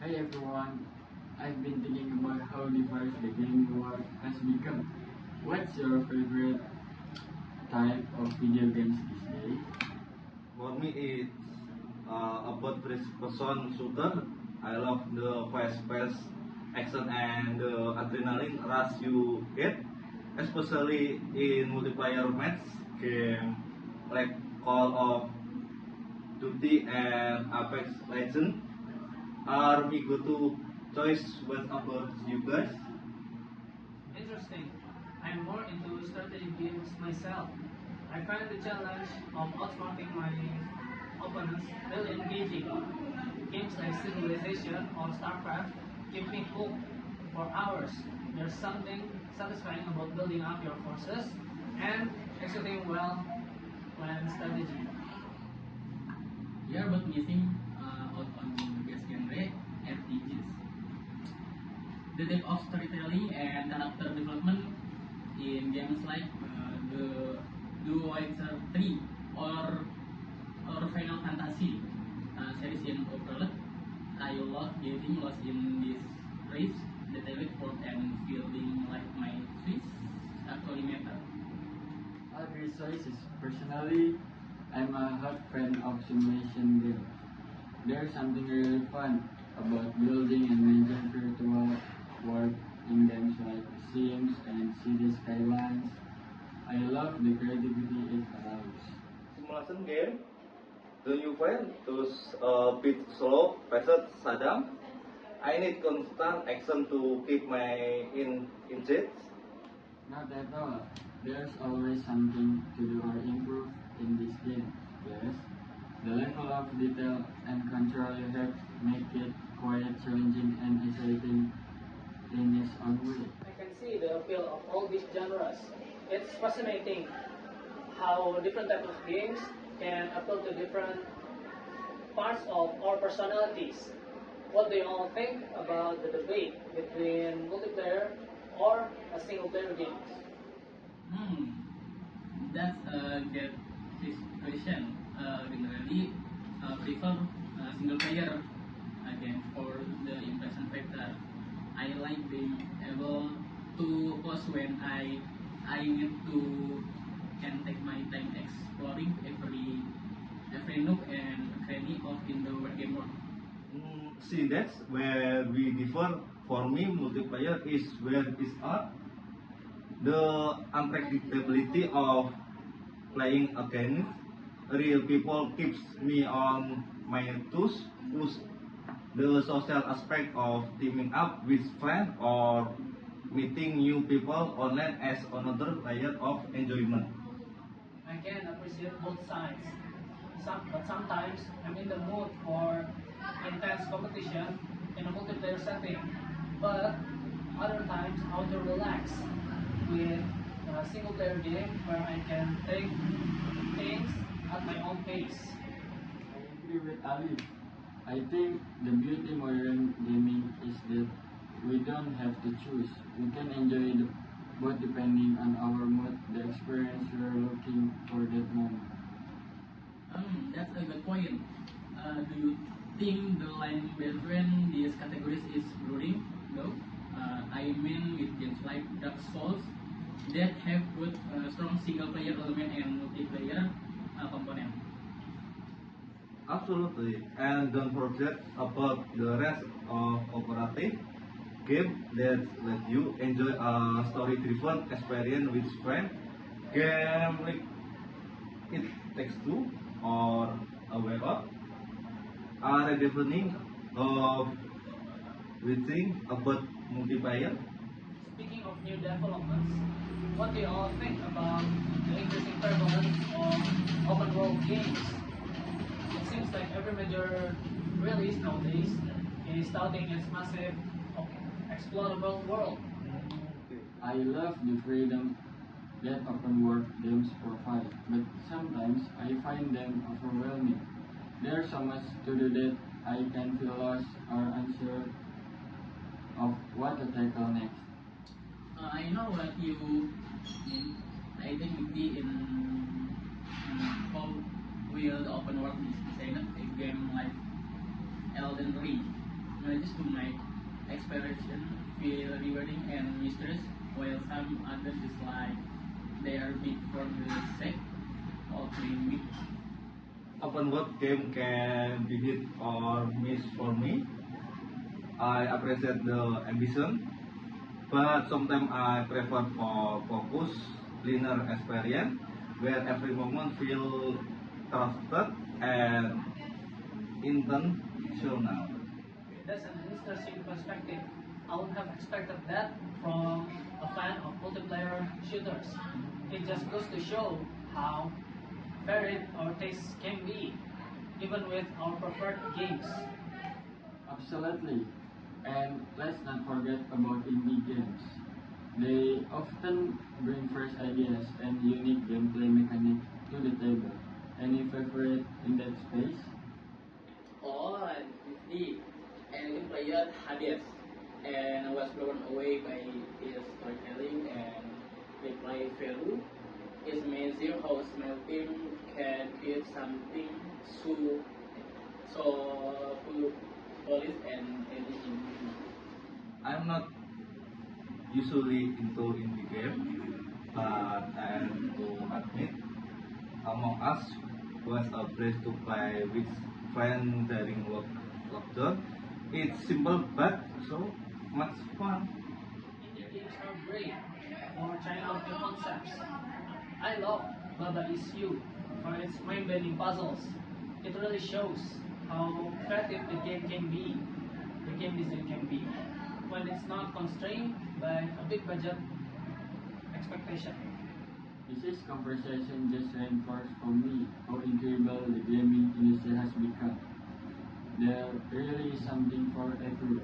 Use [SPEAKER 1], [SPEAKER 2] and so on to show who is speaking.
[SPEAKER 1] Hey everyone, I've been thinking about how diverse the gaming world has become. What's your favorite type of video games these days?
[SPEAKER 2] For me, it's about first-person shooter. I love the fast-paced action and the adrenaline rush you get, especially in multiplayer match game like Call of Duty and Apex Legends are my go-to choice. What about you guys?
[SPEAKER 3] Interesting. I'm more into strategy games myself. I find the challenge of outsmarting my opponents really engaging. Games like Civilization or StarCraft keep me hooked for hours. There's something satisfying about building up your forces and executing well planned strategy.
[SPEAKER 4] We are both missing out on the best genre, RPGs. The depth of storytelling and character development in games like The Witcher 3 or Final Fantasy series in overall. I love getting lost in this race, detailed world and feeling like my Swiss actually matter.
[SPEAKER 1] Other choices. Personally, I'm a hot fan of simulation games. There's something really fun about building and managing virtual world in games like Sims and City Skylines. I love the creativity it allows.
[SPEAKER 2] Simulation game. Do you find those a bit slow paced, Saddam? I need constant action to keep my in check.
[SPEAKER 1] Not at all. There's always something to do or improve in this game. Yes, the level of detail and control you have make it quite challenging and exciting in its own way.
[SPEAKER 3] I can see the appeal of all these genres. It's fascinating how different types of games can appeal to different parts of our personalities. What do you all think about the debate between multiplayer or a single player games?
[SPEAKER 4] Hmm, that's a good question. Generally, prefer single player again for the impression factor. I like being able to pause when I need to can take my time exploring every nook and cranny of in the game world.
[SPEAKER 2] See, that's where we differ. For me, multiplayer is where it's at. The unpredictability of playing against real people keeps me on my toes. Plus, the social aspect of teaming up with friends or meeting new people online as another layer of enjoyment.
[SPEAKER 3] I can appreciate both sides. But sometimes I'm in the mood for intense competition in a multiplayer setting. But other times I want to relax with a single player game where I can take things at my own pace.
[SPEAKER 1] I agree with Ali. I think the beauty modern gaming is that we don't have to choose. We can enjoy both depending on our mood, the experience we're looking for that moment.
[SPEAKER 4] That's a good point. Do you think the line between these categories is blurring? No. I mean with games like Dark Souls that have both strong single player element and multiplayer component.
[SPEAKER 2] Absolutely, and don't forget about the rest of cooperative game that let you enjoy a story-driven experience with friends. Game like It Takes Two or A Way Out are redefining of we think about multiplayer.
[SPEAKER 3] Speaking of new developments, what do you all think about the increasing prevalence of open world games? It seems like every major release nowadays is touting its massive explorable world.
[SPEAKER 1] I love the freedom that open world games provide, but sometimes I find them overwhelming. There's so much to do that I can feel lost or unsure of what to tackle next.
[SPEAKER 4] I know what you mean. I think the how will the open world is designed a game like Elden Ring. manages to make exploration feel rewarding and mysterious, while some others is like they are big for the sake of being big.
[SPEAKER 2] Open world game can be hit or miss for me. I appreciate the ambition, but sometimes I prefer for focus, linear experience, where every moment feel trusted and intentional.
[SPEAKER 3] That's an interesting perspective. I would have expected that from a fan of multiplayer shooters. It just goes to show how varied our tastes can be, even with our preferred games.
[SPEAKER 1] Absolutely. And let's not forget about indie games. They often bring fresh ideas and unique gameplay mechanics to the table. Any favorite in that space?
[SPEAKER 4] Oh, the enemy player Hades, and I was blown away by his storytelling and replay value. It's amazing how a small team can create something so full polish and engaging.
[SPEAKER 2] I'm not usually into indie game, but I have to admit, Among Us was a place to play with friends during lockdown. It's simple but so much fun.
[SPEAKER 3] Indie games are great for trying out new concepts. I love Baba Is You for its mind-bending puzzles. It really shows how creative the game can be, the game design can be, when it's not constrained by a big budget expectation.
[SPEAKER 1] This conversation just reinforced for me how incredible the gaming industry has become. There really is something for everyone.